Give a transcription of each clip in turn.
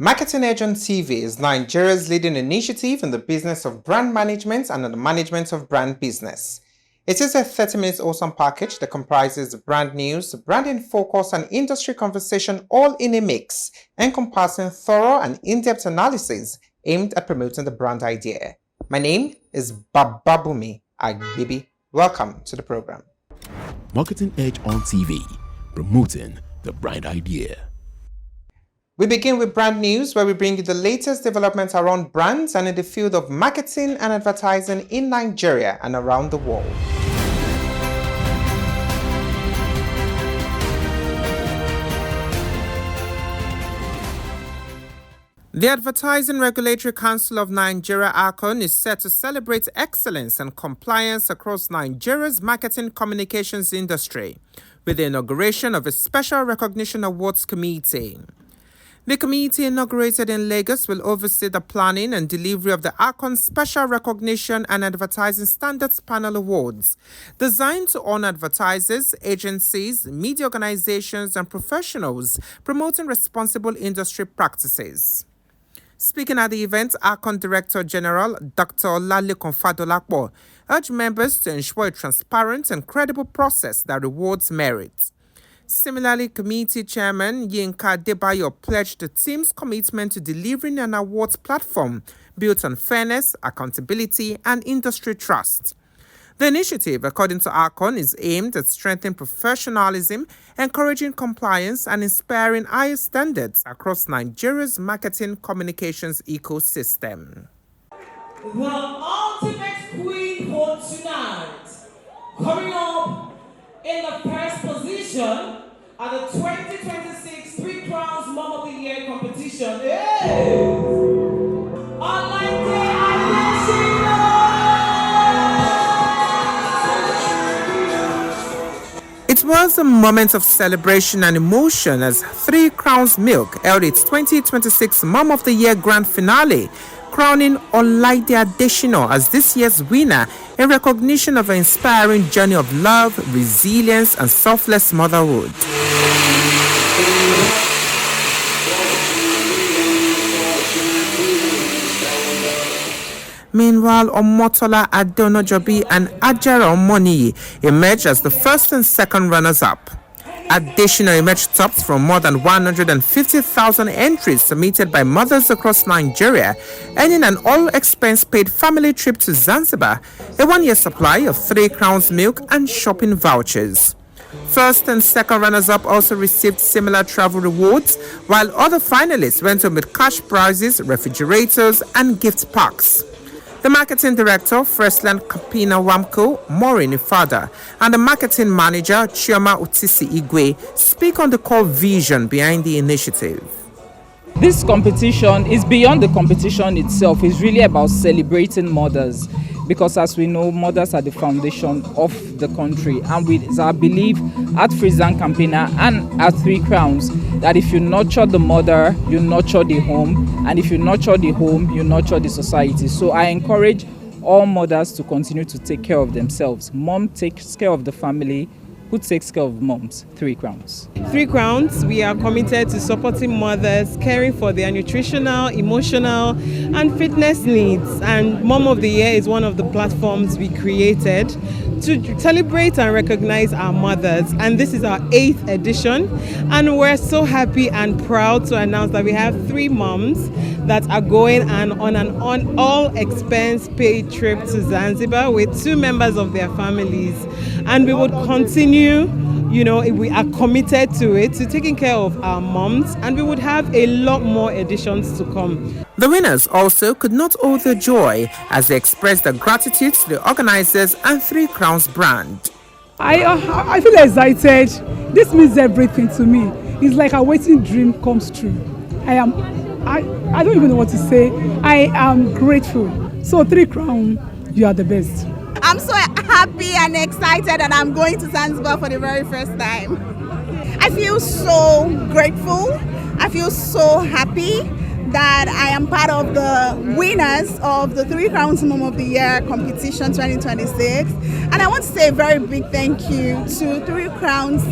Marketing Edge on TV is Nigeria's leading initiative in the business of brand management and the management of brand business. It is a 30-minute awesome package that comprises brand news, branding focus, and industry conversation all in a mix, encompassing thorough and in-depth analysis aimed at promoting the brand idea. My name is Bababumi Agbibi. Welcome to the program. Marketing Edge on TV, promoting the brand idea. We begin with brand news, where we bring you the latest developments around brands and in the field of marketing and advertising in Nigeria and around the world. The Advertising Regulatory Council of Nigeria (ACON) is set to celebrate excellence and compliance across Nigeria's marketing communications industry with the inauguration of a Special Recognition Awards Committee. The committee, inaugurated in Lagos, will oversee the planning and delivery of the ACON Special Recognition and Advertising Standards Panel Awards, designed to honor advertisers, agencies, media organizations, and professionals promoting responsible industry practices. Speaking at the event, ACON Director General Dr. Olalekan Fadolapo urged members to ensure a transparent and credible process that rewards merit. Similarly, Committee Chairman Yinka Adebayo pledged the team's commitment to delivering an awards platform built on fairness, accountability, and industry trust. The initiative, according to ACON, is aimed at strengthening professionalism, encouraging compliance, and inspiring higher standards across Nigeria's marketing communications ecosystem. The ultimate queen for tonight, coming up in the first position at the 2026 Three Crowns Mom of the Year competition is It was a moment of celebration and emotion as Three Crowns Milk held its 2026 Mom of the Year grand finale, crowning Olaide Adesina as this year's winner in recognition of her inspiring journey of love, resilience, and selfless motherhood. Meanwhile, Omotola Adonojobi and Ajara Omoniyi emerged as the first and second runners-up. Additionally, emerged tops from more than 150,000 entries submitted by mothers across Nigeria, earning an all-expense-paid family trip to Zanzibar, a one-year supply of 3 Crowns milk, and shopping vouchers. First and second runners-up also received similar travel rewards, while other finalists went home with cash prizes, refrigerators, and gift packs. The marketing director, Freshland Kapina Wamko, Maureen Ifada, and the marketing manager, Chioma Utisi Igwe, speak on the core vision behind the initiative. This competition is beyond the competition itself. It's really about celebrating mothers, because as we know, mothers are the foundation of the country. And it's our belief at Freshland Campina and at Three Crowns that if you nurture the mother, you nurture the home. And if you nurture the home, you nurture the society. So I encourage all mothers to continue to take care of themselves. Mom takes care of the family. Who takes care of moms? Three Crowns. Three Crowns, we are committed to supporting mothers, caring for their nutritional, emotional, and fitness needs. And Mom of the Year is one of the platforms we created to celebrate and recognize our mothers. And this is our 8th edition. And we're so happy and proud to announce that we have 3 moms that are going on an all-expense-paid trip to Zanzibar with 2 members of their families. And we would continue, we are committed to it, to taking care of our moms, and we would have a lot more editions to come. The winners also could not hold their joy as they expressed their gratitude to the organizers and Three Crowns brand. I feel excited. This means everything to me. It's like a waiting dream comes true. I don't even know what to say. I am grateful. So Three Crowns, you are the best. I'm so happy and excited, and I'm going to Zanzibar for the very first time. I feel so grateful. I feel so happy that I am part of the winning winners of the Three Crowns Mom of the Year competition 2026. And I want to say a very big thank you to Three Crowns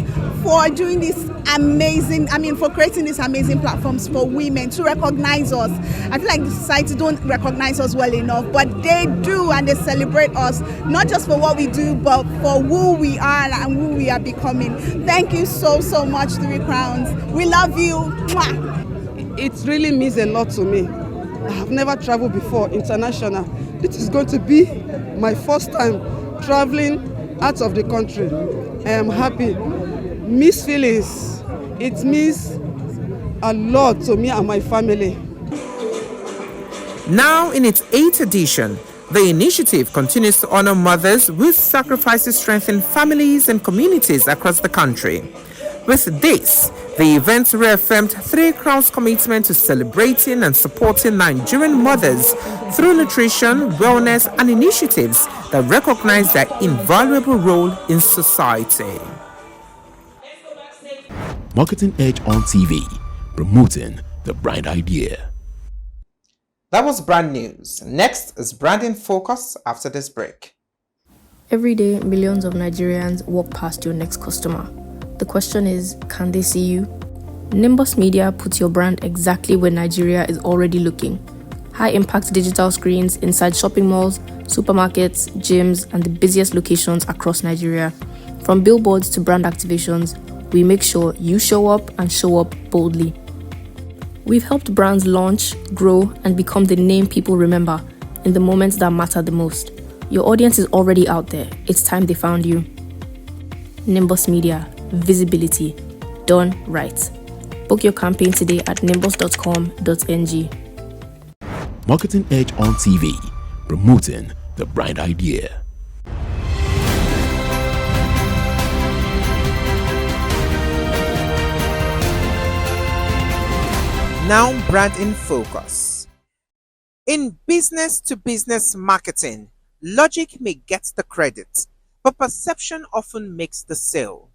for doing this amazing, for creating these amazing platforms for women to recognize us. I feel like the society don't recognize us well enough, but they do, and they celebrate us, not just for what we do, but for who we are and who we are becoming. Thank you so much, Three Crowns. We love you. Mwah. It really means a lot to me. I have never traveled before international. This is going to be my first time traveling out of the country. I am happy. Mixed feelings. It means a lot to me and my family. Now in its 8th edition, the initiative continues to honor mothers whose sacrifices strengthen families and communities across the country. With this, the event reaffirmed Three Crowns' commitment to celebrating and supporting Nigerian mothers through nutrition, wellness, and initiatives that recognize their invaluable role in society. Marketing Edge on TV, promoting the brand idea. That was brand news. Next is branding focus after this break. Every day, millions of Nigerians walk past your next customer. The question is, can they see you? Nimbus Media puts your brand exactly where Nigeria is already looking. High-impact digital screens inside shopping malls, supermarkets, gyms, and the busiest locations across Nigeria. From billboards to brand activations, we make sure you show up and show up boldly. We've helped brands launch, grow, and become the name people remember in the moments that matter the most. Your audience is already out there. It's time they found you. Nimbus Media. Visibility done right. Book your campaign today at nimbus.com.ng. Marketing Edge on TV, promoting the brand idea. Now brand in focus. In business-to-business marketing, logic may get the credit, but perception often makes the sale.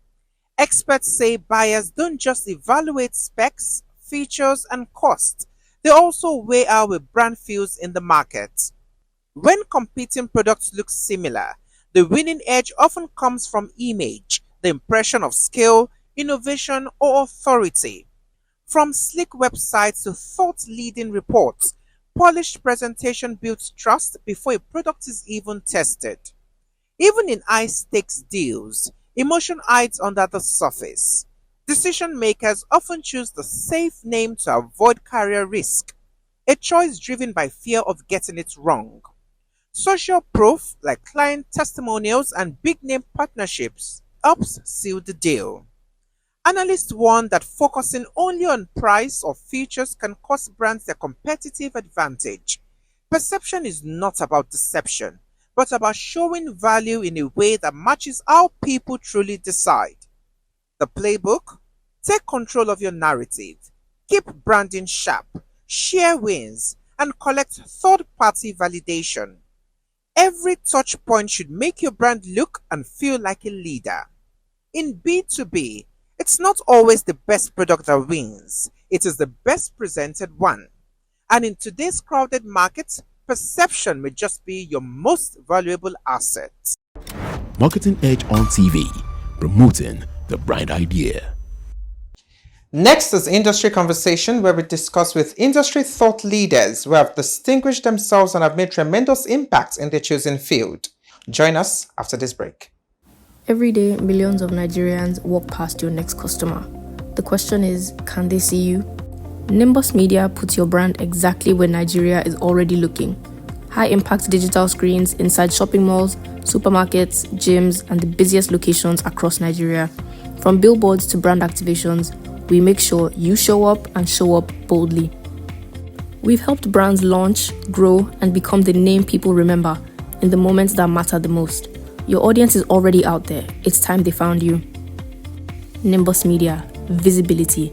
Experts say buyers don't just evaluate specs, features, and cost. They also weigh how a brand feels in the market. When competing products look similar, the winning edge often comes from image, the impression of skill, innovation, or authority. From sleek websites to thought-leading reports, polished presentation builds trust before a product is even tested. Even in high-stakes deals, emotion hides under the surface. Decision makers often choose the safe name to avoid career risk, a choice driven by fear of getting it wrong. Social proof, like client testimonials and big-name partnerships, helps seal the deal. Analysts warn that focusing only on price or features can cost brands their competitive advantage. Perception is not about deception, but about showing value in a way that matches how people truly decide. The playbook? Take control of your narrative, keep branding sharp, share wins, and collect third-party validation. Every touch point should make your brand look and feel like a leader. In B2B, it's not always the best product that wins, it is the best presented one. And in today's crowded market, perception may just be your most valuable asset. Marketing Edge on TV, promoting the brand idea. Next is Industry Conversation, where we discuss with industry thought leaders who have distinguished themselves and have made tremendous impacts in their chosen field. Join us after this break. Every day, millions of Nigerians walk past your next customer. The question is, can they see you? Nimbus Media puts your brand exactly where Nigeria is already looking. High-impact digital screens inside shopping malls, supermarkets, gyms, and the busiest locations across Nigeria. From billboards to brand activations, we make sure you show up and show up boldly. We've helped brands launch, grow, and become the name people remember in the moments that matter the most. Your audience is already out there. It's time they found you. Nimbus Media. Visibility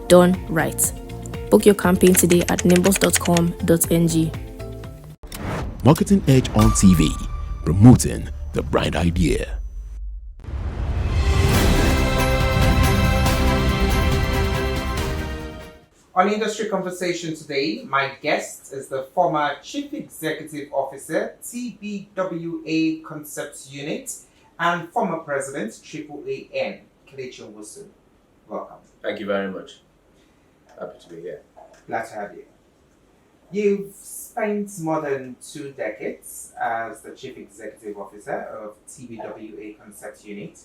done right. Book your campaign today at nimbus.com.ng. Marketing Edge on TV, promoting the brand idea. On Industry Conversation today, my guest is the former Chief Executive Officer, TBWA Concepts Unit, and former President, TBWA, Kelechi Nwosu. Welcome. Thank you very much. Happy to be here. Glad to have you. You've spent more than 2 decades as the Chief Executive Officer of TBWA Concepts Unit,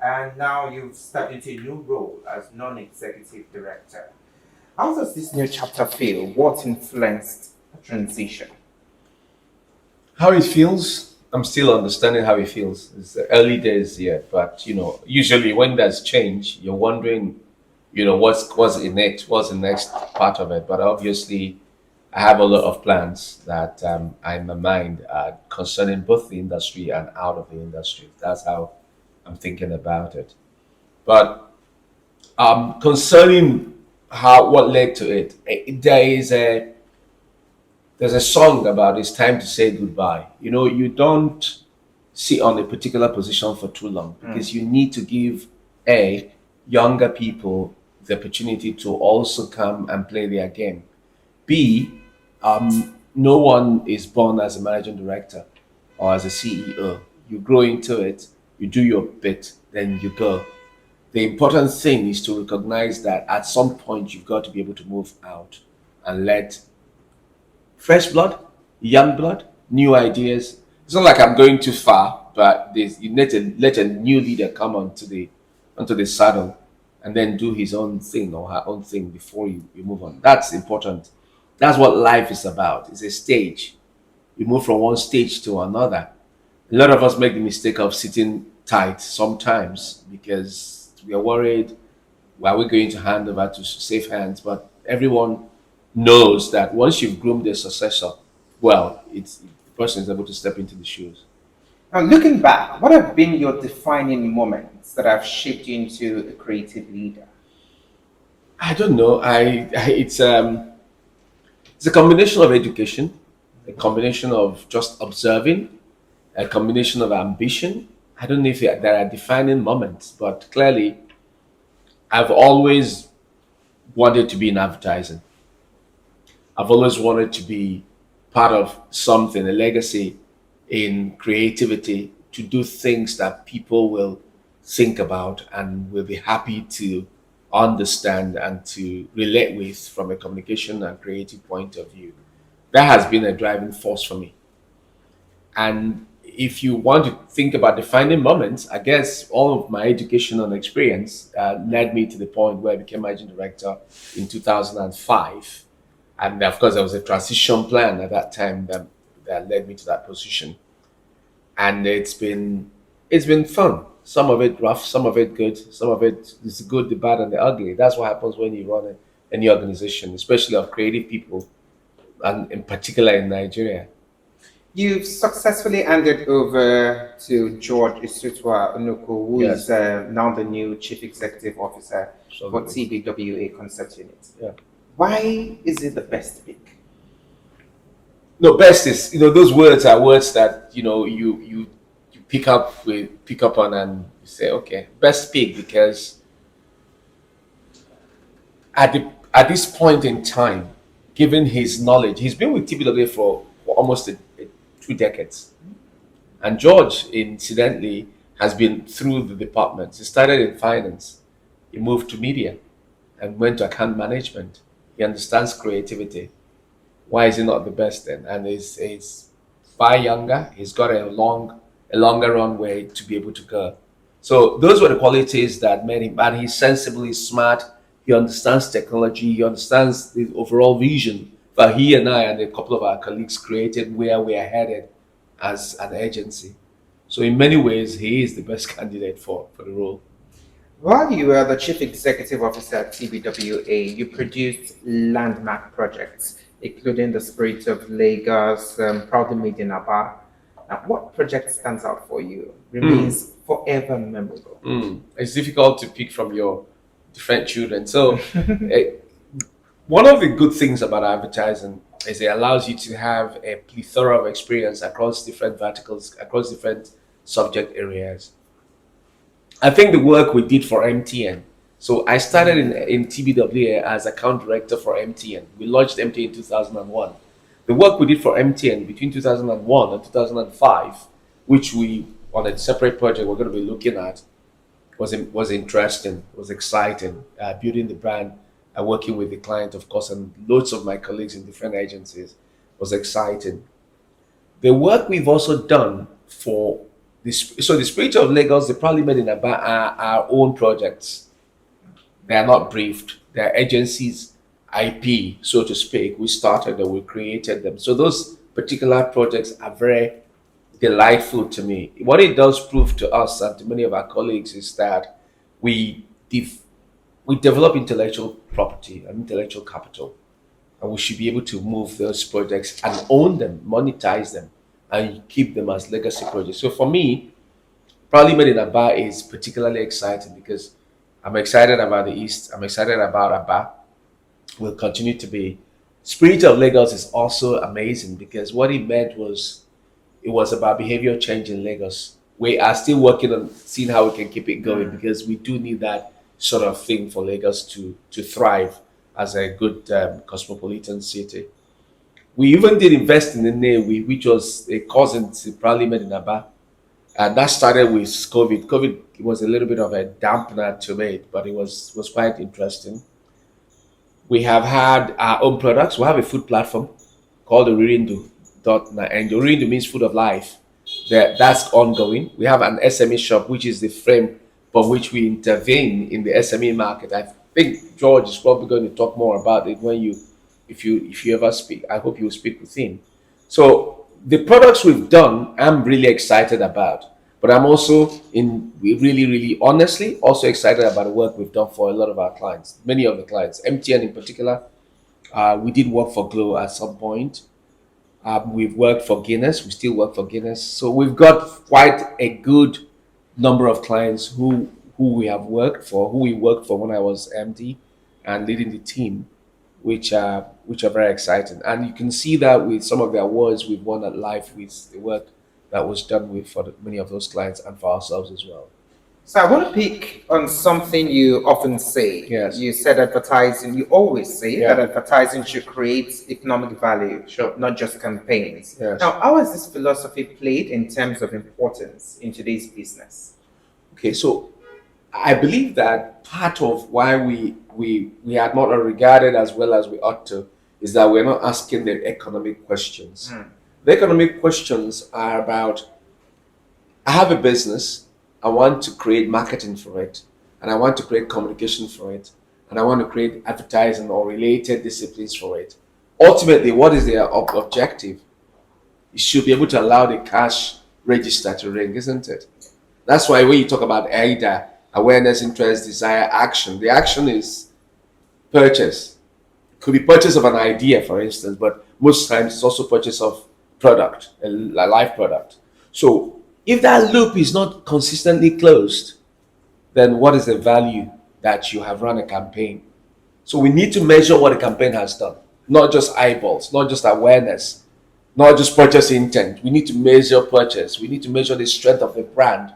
and now you've stepped into a new role as Non-Executive Director. How does this new chapter feel? What influenced the transition? How it feels? I'm still understanding how it feels. It's the early days yet, but usually when there's change, you're wondering, what's in it, what's the next part of it. But obviously, I have a lot of plans that are in my mind concerning both the industry and out of the industry. That's how I'm thinking about it. But concerning what led to it, there's a song about it's time to say goodbye. You don't sit on a particular position for too long because you need to give younger people the opportunity to also come and play their game. B, no one is born as a managing director or as a CEO. You grow into it, you do your bit, then you go. The important thing is to recognize that at some point you've got to be able to move out and let fresh blood, young blood, new ideas. It's not like I'm going too far, but you need to let a new leader come onto the saddle and then do his own thing or her own thing before you move on. That's important. That's what life is about. It's a stage. You move from one stage to another. A lot of us make the mistake of sitting tight sometimes because we are worried, are we going to hand over to safe hands? But everyone knows that once you've groomed a successor, the person is able to step into the shoes. Now, looking back, what have been your defining moments that have shaped you into a creative leader? I don't know. It's a combination of education, a combination of just observing, a combination of ambition. I don't know if there are defining moments, but clearly, I've always wanted to be in advertising. I've always wanted to be part of something, a legacy in creativity, to do things that people will think about and will be happy to understand and to relate with from a communication and creative point of view. That has been a driving force for me. And if you want to think about defining moments, I guess all of my education and experience led me to the point where I became managing director in 2005. And of course, there was a transition plan at that time that led me to that position. And it's been fun. Some of it rough, some of it good, some of it is the good, the bad, and the ugly. That's what happens when you run any organization, especially of creative people, and in particular in Nigeria. You've successfully handed over to George Isutwa Onuku, who is now the new Chief Executive Officer for TBWA Concepts Unit. Yeah. Why is it the best pick? No, best is, those words are words that, you pick up on and you say, okay, best pick, because at this point in time, given his knowledge, he's been with TBWA for almost 2 decades. And George, incidentally, has been through the departments. He started in finance. He moved to media and went to account management. He understands creativity. Why is he not the best then? And he's far younger. He's got a longer runway to be able to go. So those were the qualities that made him. And he's sensible, he's smart. He understands technology. He understands the overall vision. But he and I and a couple of our colleagues created where we are headed as an agency. So in many ways, he is the best candidate for the role. While you were the Chief Executive Officer at TBWA, you produced landmark projects, including The Spirit of Lagos, Proudly Made in Aba. Now, what project stands out for you, remains forever memorable? It's difficult to pick from your different children. So one of the good things about advertising is it allows you to have a plethora of experience across different verticals, across different subject areas. I think the work we did for MTN So I started in TBWA as account director for MTN. We launched MTN in 2001. The work we did for MTN between 2001 and 2005, which we, on a separate project we're going to be looking at, was interesting, was exciting, building the brand and working with the client, of course, and loads of my colleagues in different agencies was exciting. The work we've also done for this, so the Spirit of Lagos, the Parliament in Aba are our own projects. They are not briefed. They are agencies, IP, so to speak. We started them, we created them. So those particular projects are very delightful to me. What it does prove to us and to many of our colleagues is that we develop intellectual property and intellectual capital, and we should be able to move those projects and own them, monetize them, and keep them as legacy projects. So for me, Parliament in Aba is particularly exciting because I'm excited about the East. I'm excited about Aba. Will continue to be. Spirit of Lagos is also amazing because what it meant was it was about behavior change in Lagos. We are still working on seeing how we can keep it going because we do need that sort of thing for Lagos to thrive as a good cosmopolitan city. We even did invest in the Nnewi, which was a cousin to Parliament in Aba. And that started with COVID. COVID was a little bit of a dampener to it, but it was quite interesting. We have had our own products. We have a food platform called Oririndu.net, and Oririndu means food of life. That's ongoing. We have an SME shop, which is the frame for which we intervene in the SME market. I think George is probably going to talk more about it if you ever speak. I hope you will speak with him. So the products we've done, I'm really excited about. But I'm also really honestly also excited about the work we've done for a lot of our clients, many of the clients, MTN in particular. We did work for Glow at some point. We've worked for Guinness. We still work for Guinness. So we've got quite a good number of clients who we have worked for, who we worked for when I was MD and leading the team, which are very exciting. And you can see that with some of the awards we've won at Life with the work that was done with for many of those clients and for ourselves as well. So I want to pick on something you often say. Yes. You said advertising, you always say that advertising should create economic value, not just campaigns. Yes. Now, how has this philosophy played in terms of importance in today's business? Okay, so I believe that part of why we are not regarded as well as we ought to is that we're not asking the economic questions. The economic questions are about, I have a business, I want to create marketing for it, and I want to create communication for it, and I want to create advertising or related disciplines for it. Ultimately, what is their objective? You should be able to allow the cash register to ring, isn't it? That's why when you talk about AIDA, awareness, interest, desire, action, the action is purchase. It could be purchase of an idea, for instance, but most times it's also purchase of product, a live product. So if that loop is not consistently closed, then what is the value that you have run a campaign? So we need to measure what a campaign has done, not just eyeballs, not just awareness, not just purchase intent. We need to measure purchase. We need to measure the strength of the brand,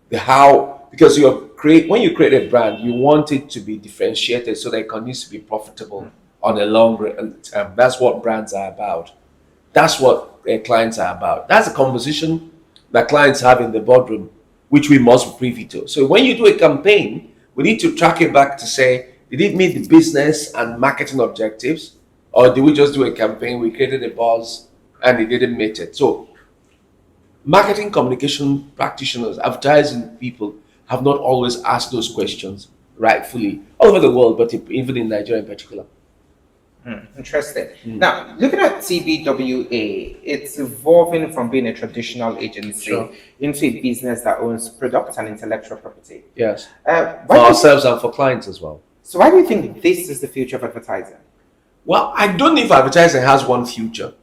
the how, because when you create a brand, you want it to be differentiated so that it continues to be profitable on a long term. That's what brands are about. That's what clients are about. That's a conversation that clients have in the boardroom, which we must be privy to. So when you do a campaign, we need to track it back to say, did it meet the business and marketing objectives? Or did we just do a campaign, we created a buzz, and it didn't meet it? So marketing communication practitioners, advertising people have not always asked those questions rightfully all over the world, but even in Nigeria in particular. Interesting. Now, looking at TBWA, it's evolving from being a traditional agency into a business that owns products and intellectual property. Yes. For ourselves and for clients as well. So why do you think this is the future of advertising? Well, I don't know if advertising has one future.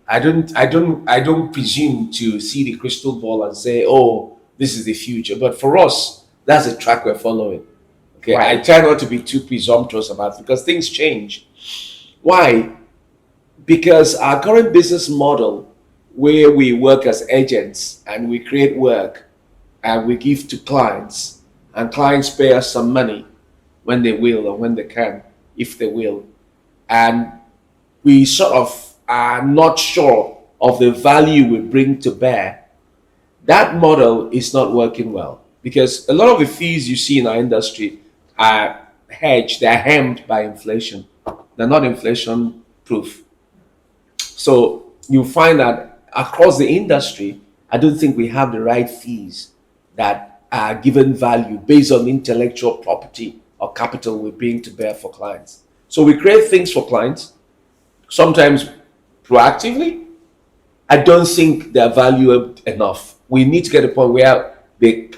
I don't presume to see the crystal ball and say, oh, this is the future. But for us, that's the track we're following. Okay. Right. I try not to be too presumptuous about it because things change. Why? Because our current business model, where we work as agents and we create work and we give to clients and clients pay us some money when they will or when they can, if they will. And we sort of are not sure of the value we bring to bear. That model is not working well because a lot of the fees you see in our industry are hedged, they're hemmed by inflation. They're not inflation proof. So you find that across the industry, I don't think we have the right fees that are given value based on intellectual property or capital we bring to bear for clients. So we create things for clients, sometimes proactively. I don't think they're valued enough. We need to get to a point where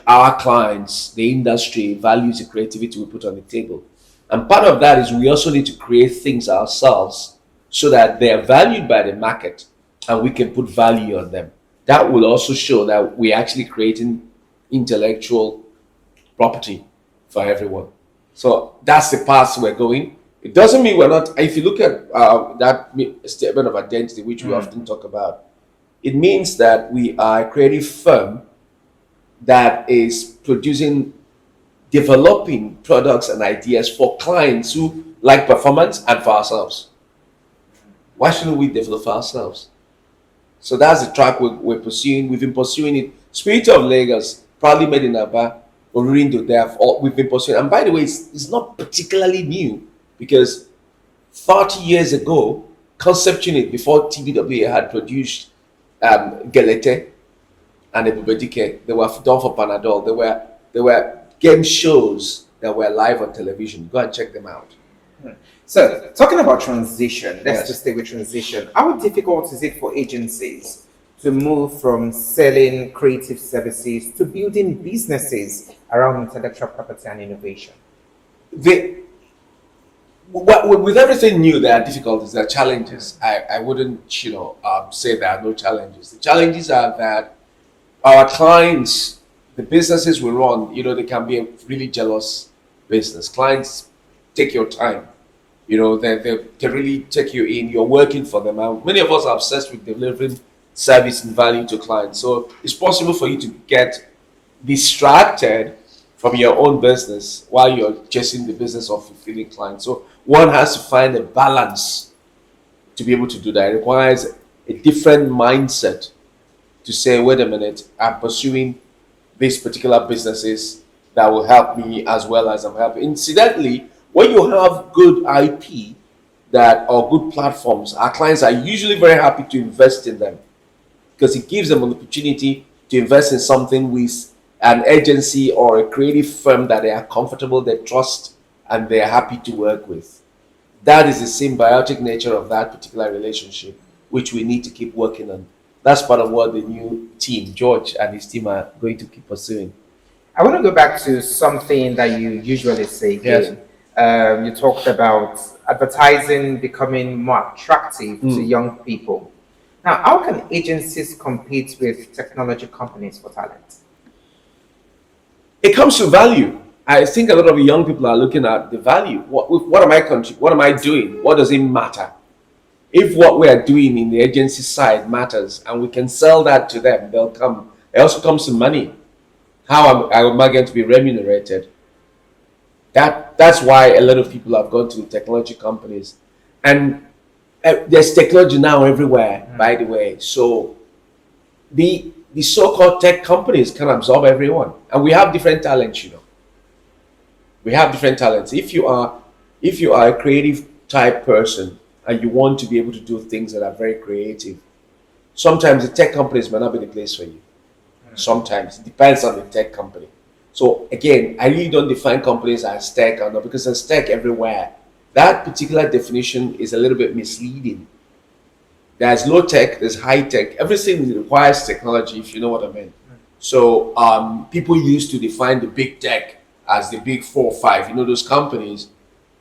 our clients, the industry, values the creativity we put on the table. And part of that is we also need to create things ourselves so that they are valued by the market and we can put value on them. That will also show that we're actually creating intellectual property for everyone. So that's the path we're going. It doesn't mean we're not, if you look at that statement of identity, which we often talk about, it means that we are a creative firm that is producing, developing products and ideas for clients who like performance and for ourselves. Why shouldn't we develop for ourselves? So that's the track we're pursuing. We've been pursuing it. Spirit of Lagos, proudly made in Aba, Orindo, we've been pursuing. And by the way, it's not particularly new because 30 years ago, Concept Unit, before TBWA had produced Kelechi and Ebubedike, they were done for Panadol. They were game shows that were live on television. Go and check them out. So, talking about transition, let's Yes. just stay with transition. How difficult is it for agencies to move from selling creative services to building businesses around intellectual property and innovation? With everything new, there are difficulties, there are challenges. I wouldn't, say there are no challenges. The challenges are that our clients, the businesses we run, they can be a really jealous business. Clients take your time. They really take you in. You're working for them. And many of us are obsessed with delivering service and value to clients. So it's possible for you to get distracted from your own business while you're chasing the business of fulfilling clients. So one has to find a balance to be able to do that. It requires a different mindset to say, wait a minute, I'm pursuing these particular businesses that will help me as well as I'm helping. Incidentally, when you have good IP or good platforms, our clients are usually very happy to invest in them because it gives them an opportunity to invest in something with an agency or a creative firm that they are comfortable, they trust, and they are happy to work with. That is the symbiotic nature of that particular relationship, which we need to keep working on. That's part of what the new team, George and his team, are going to keep pursuing. I want to go back to something that you usually say. Yes. You talked about advertising becoming more attractive to young people. Now, how can agencies compete with technology companies for talent? It comes to value. I think a lot of young people are looking at the value. What am I contributing? What am I doing? What does it matter? If what we are doing in the agency side matters and we can sell that to them, they'll come. It also comes to money. How am I going to be remunerated? That's why a lot of people have gone to technology companies. And there's technology now everywhere, by the way. So the so-called tech companies can absorb everyone. And we have different talents, We have different talents. If you are a creative type person and you want to be able to do things that are very creative, sometimes the tech companies may not be the place for you. Sometimes. It depends on the tech company. So again, I really don't define companies as tech or not because there's tech everywhere. That particular definition is a little bit misleading. There's low tech, there's high tech. Everything requires technology, if you know what I mean. So people used to define the big tech as the big 4 or 5, those companies.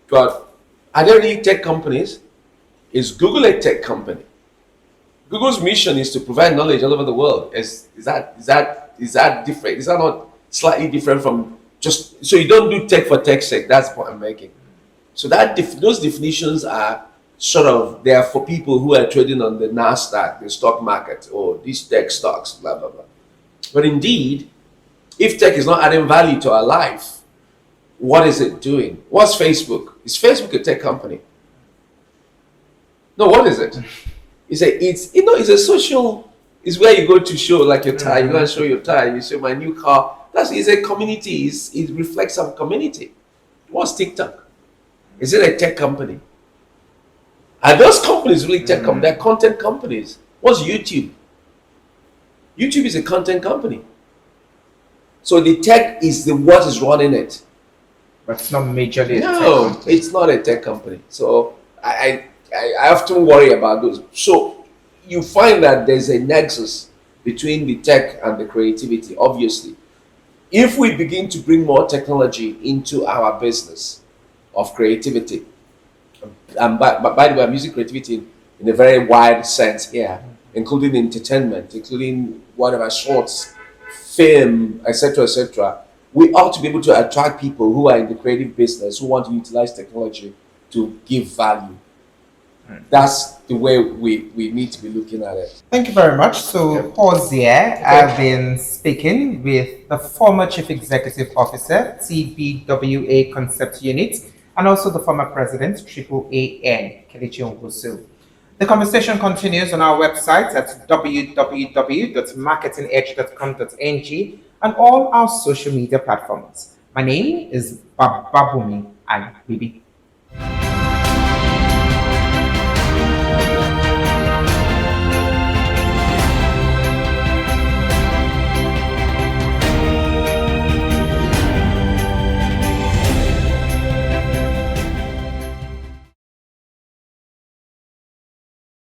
But are they really tech companies? Is Google a tech company? Google's mission is to provide knowledge all over the world. Is that different? Is that not slightly different from just so you don't do tech for tech's sake? That's the point I'm making. So those definitions are sort of there for people who are trading on the Nasdaq, the stock market, or these tech stocks, blah blah blah. But indeed, if tech is not adding value to our life, What is it doing? What's Facebook? Is Facebook a tech company? No, what is it? It's a social. It's where you go to show like your tie. You go and show your tie. You show my new car. It's a community. It reflects some community. What's TikTok? Is it a tech company? Are those companies really tech companies? They're content companies. What's YouTube? YouTube is a content company. So the tech is what is running it. But it's not majorly a tech No, company. it's not a tech company. So I often worry about those. So you find that there's a nexus between the tech and the creativity, obviously. If we begin to bring more technology into our business of creativity, and by the way, I'm using creativity in a very wide sense here, including entertainment, including whatever, shorts, film, etc., we ought to be able to attract people who are in the creative business, who want to utilize technology to give value. That's the way we need to be looking at it. Thank you very much. So, pause there. I've been speaking with the former Chief Executive Officer, TBWA Concept Unit, and also the former President, TBWA, Kelechi Nwosu. The conversation continues on our website at www.marketingedge.com.ng and all our social media platforms. My name is Bababumi and Bibi.